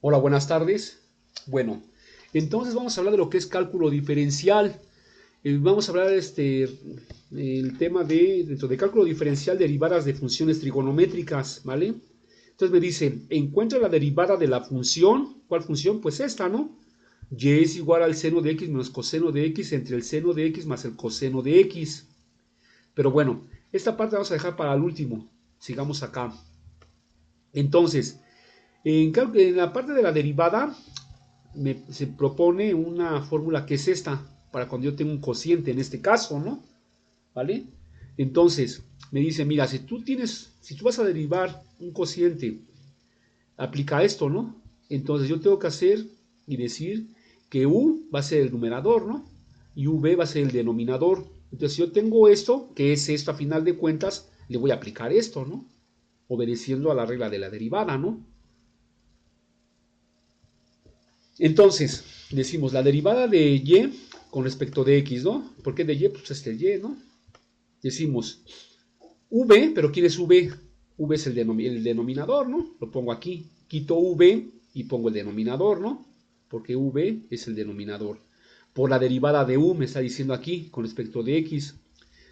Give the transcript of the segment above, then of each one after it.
Hola, buenas tardes. Bueno, entonces vamos a hablar de lo que es cálculo diferencial. Vamos a hablar el tema dentro de cálculo diferencial, derivadas de funciones trigonométricas, ¿vale? Entonces me dice, encuentra la derivada de la función. ¿Cuál función? Pues esta, ¿no? Y es igual al seno de x menos coseno de x entre el seno de x más el coseno de x. Pero bueno, esta parte la vamos a dejar para el último. Sigamos acá. Entonces, en la parte de la derivada, se propone una fórmula que es esta, para cuando yo tengo un cociente en este caso, ¿no? ¿Vale? Entonces, me dice, mira, si tú vas a derivar un cociente, aplica esto, ¿no? Entonces yo tengo que hacer y decir que u va a ser el numerador, ¿no? Y v va a ser el denominador. Entonces, si yo tengo esto, que es esto a final de cuentas, le voy a aplicar esto, ¿no? Obedeciendo a la regla de la derivada, ¿no? Entonces, decimos la derivada de y con respecto de x, ¿no? ¿Por qué de y? Pues este y, ¿no? Decimos v, pero ¿quién es v? V es el denominador, ¿no? Lo pongo aquí. Quito v y pongo el denominador, ¿no? Porque v es el denominador. Por la derivada de u me está diciendo aquí con respecto de x.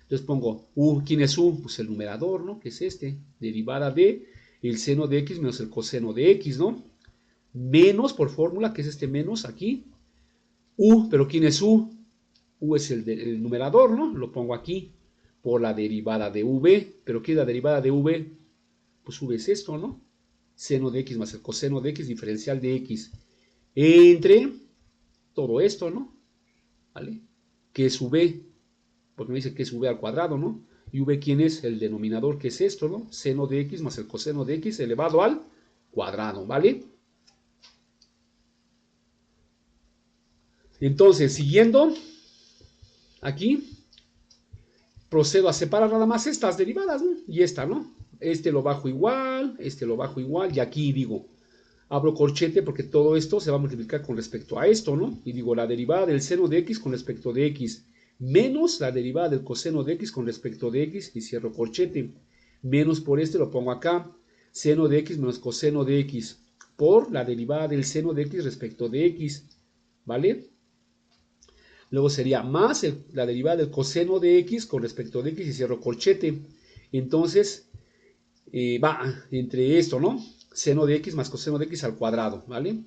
Entonces pongo u, ¿quién es u? Pues el numerador, ¿no? Que es este. Derivada de el seno de x menos el coseno de x, ¿no? Menos por fórmula, que es este menos aquí, u, pero ¿quién es u? U es el numerador, ¿no? Lo pongo aquí por la derivada de v, pero ¿qué es la derivada de v? Pues v es esto, ¿no? Seno de x más el coseno de x, diferencial de x, entre todo esto, ¿no? ¿Vale? ¿Qué es v? Porque me dice que es v al cuadrado, ¿no? Y v, ¿quién es? El denominador, que es esto, ¿no? Seno de x más el coseno de x elevado al cuadrado, ¿vale? Entonces, siguiendo aquí, procedo a separar nada más estas derivadas, ¿no? Y esta, ¿no? Este lo bajo igual, este lo bajo igual, y aquí digo, abro corchete porque todo esto se va a multiplicar con respecto a esto, ¿no? Y digo, la derivada del seno de x con respecto de x, menos la derivada del coseno de x con respecto de x, y cierro corchete. Menos por este lo pongo acá, seno de x menos coseno de x, por la derivada del seno de x respecto de x, ¿vale? Luego sería más la derivada del coseno de x con respecto de x y cierro corchete. Entonces, va entre esto, ¿no? Seno de x más coseno de x al cuadrado, ¿vale?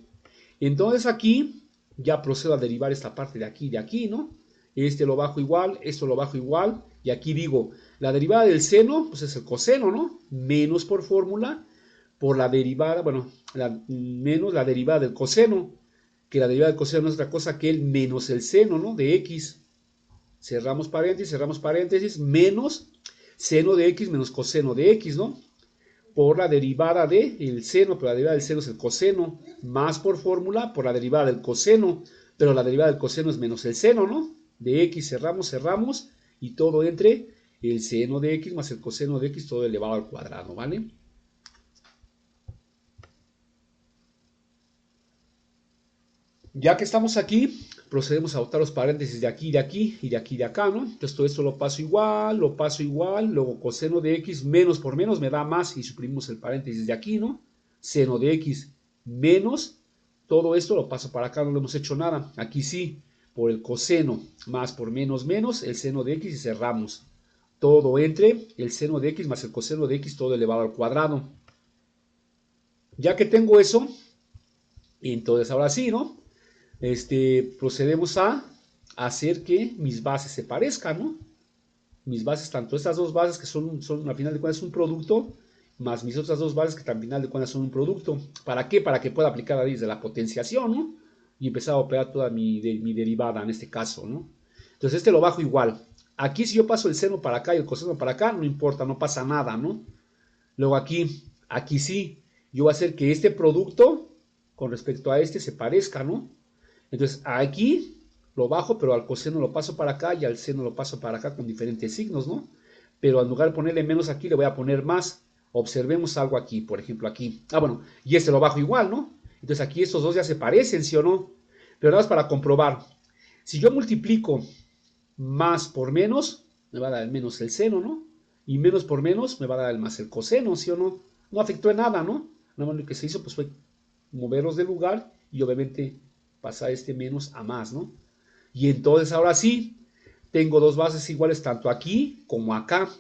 Entonces aquí ya procedo a derivar esta parte de aquí, ¿no? Este lo bajo igual, esto lo bajo igual, y aquí digo, la derivada del seno, pues es el coseno, ¿no? Menos por fórmula, por la derivada, bueno, menos la derivada del coseno, que la derivada del coseno no es otra cosa que el menos el seno, ¿no? De x. Cerramos paréntesis, menos seno de x menos coseno de x, ¿no? Por la derivada del seno, pero la derivada del seno es el coseno, más por fórmula por la derivada del coseno, pero la derivada del coseno es menos el seno, ¿no? De x, cerramos, y todo entre el seno de x más el coseno de x, todo elevado al cuadrado, ¿vale? Ya que estamos aquí, procedemos a botar los paréntesis de aquí, de aquí, y de aquí, de acá, ¿no? Entonces todo esto lo paso igual, luego coseno de x menos por menos me da más y suprimimos el paréntesis de aquí, ¿no? Seno de x menos, todo esto lo paso para acá, no le hemos hecho nada. Aquí sí, por el coseno más por menos menos, el seno de x y cerramos. Todo entre el seno de x más el coseno de x, todo elevado al cuadrado. Ya que tengo eso, entonces ahora sí, ¿no? Procedemos a hacer que mis bases se parezcan, ¿no? Mis bases, tanto estas dos bases que son a final de cuentas un producto, más mis otras dos bases que al final de cuentas son un producto. ¿Para qué? Para que pueda aplicar la ley de la potenciación, ¿no? Y empezar a operar toda mi derivada en este caso, ¿no? Entonces este lo bajo igual. Aquí si yo paso el seno para acá y el coseno para acá, no importa, no pasa nada, ¿no? Luego aquí sí, yo voy a hacer que este producto con respecto a este se parezca, ¿no? Entonces aquí lo bajo, pero al coseno lo paso para acá y al seno lo paso para acá con diferentes signos, ¿no? Pero en lugar de ponerle menos aquí, le voy a poner más. Observemos algo aquí, por ejemplo aquí. Ah, bueno, y este lo bajo igual, ¿no? Entonces aquí estos dos ya se parecen, ¿sí o no? Pero nada más para comprobar. Si yo multiplico más por menos, me va a dar el menos el seno, ¿no? Y menos por menos me va a dar el más el coseno, ¿sí o no? No afectó en nada, ¿no? Nada más lo que se hizo pues fue moverlos del lugar y obviamente pasar este menos a más, ¿no? Y entonces ahora sí, tengo dos bases iguales tanto aquí como acá,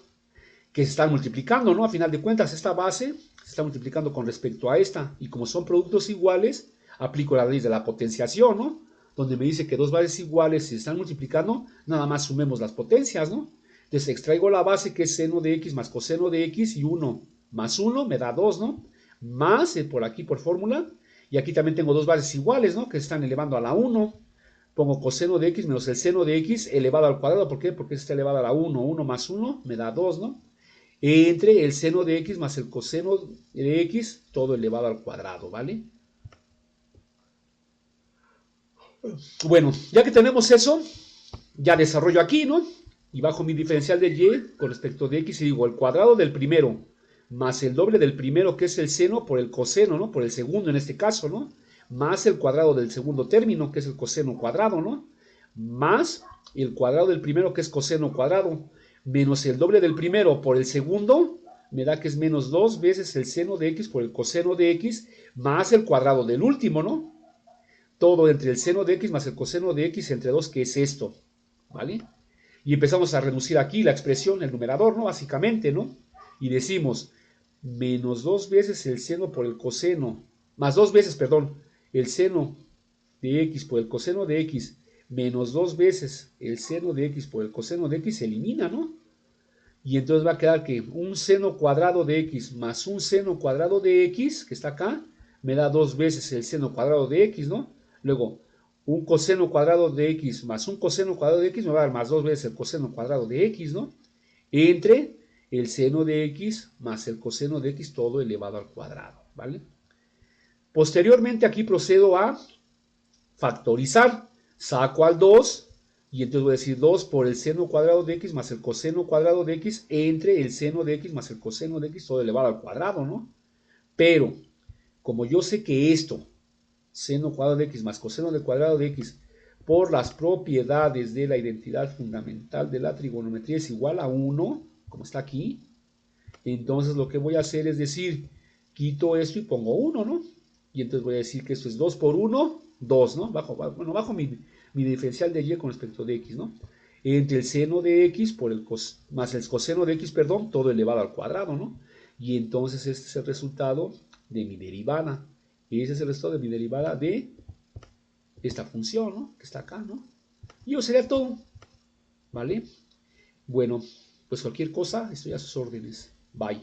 que se están multiplicando, ¿no? A final de cuentas, esta base se está multiplicando con respecto a esta, y como son productos iguales, aplico la ley de la potenciación, ¿no? Donde me dice que dos bases iguales se están multiplicando, nada más sumemos las potencias, ¿no? Entonces extraigo la base que es seno de x más coseno de x, y 1 más 1 me da 2, ¿no? Más por aquí por fórmula, y aquí también tengo dos bases iguales, ¿no? Que se están elevando a la 1. Pongo coseno de x menos el seno de x elevado al cuadrado. ¿Por qué? Porque está elevado a la 1. 1 más 1 me da 2, ¿no? Entre el seno de x más el coseno de x, todo elevado al cuadrado, ¿vale? Bueno, ya que tenemos eso, ya desarrollo aquí, ¿no? Y bajo mi diferencial de y con respecto de x y digo el cuadrado del primero más el doble del primero, que es el seno, por el coseno, ¿no? Por el segundo en este caso, ¿no? Más el cuadrado del segundo término, que es el coseno cuadrado, ¿no? Más el cuadrado del primero, que es coseno cuadrado, menos el doble del primero por el segundo, me da que es menos 2 veces el seno de x por el coseno de x, más el cuadrado del último, ¿no? Todo entre el seno de x más el coseno de x entre 2, que es esto, ¿vale? Y empezamos a reducir aquí la expresión, el numerador, ¿no? Básicamente, ¿no? Y decimos, menos 2 veces el seno por el coseno, más 2 veces, perdón, el seno de x por el coseno de x, menos 2 veces el seno de x por el coseno de x, se elimina, ¿no? Y entonces va a quedar que un seno cuadrado de x más un seno cuadrado de x, que está acá, me da 2 veces el seno cuadrado de x, ¿no? Luego, un coseno cuadrado de x más un coseno cuadrado de x me va a dar más 2 veces el coseno cuadrado de x, ¿no? Entre el seno de x más el coseno de x, todo elevado al cuadrado, ¿vale? Posteriormente aquí procedo a factorizar, saco al 2 y entonces voy a decir 2 por el seno cuadrado de x más el coseno cuadrado de x entre el seno de x más el coseno de x, todo elevado al cuadrado, ¿no? Pero, como yo sé que esto, seno cuadrado de x más coseno del cuadrado de x, por las propiedades de la identidad fundamental de la trigonometría es igual a 1, como está aquí, entonces lo que voy a hacer es decir, quito esto y pongo 1, ¿no? Y entonces voy a decir que esto es 2 por 1, 2, ¿no? Bajo mi diferencial de y con respecto de x, ¿no? Entre el seno de x por más el coseno de x, perdón, todo elevado al cuadrado, ¿no? Y entonces este es el resultado de mi derivada. Y ese es el resultado de mi derivada de esta función, ¿no? Que está acá, ¿no? Y eso sería todo, ¿vale? Bueno, pues cualquier cosa, estoy a sus órdenes. Bye.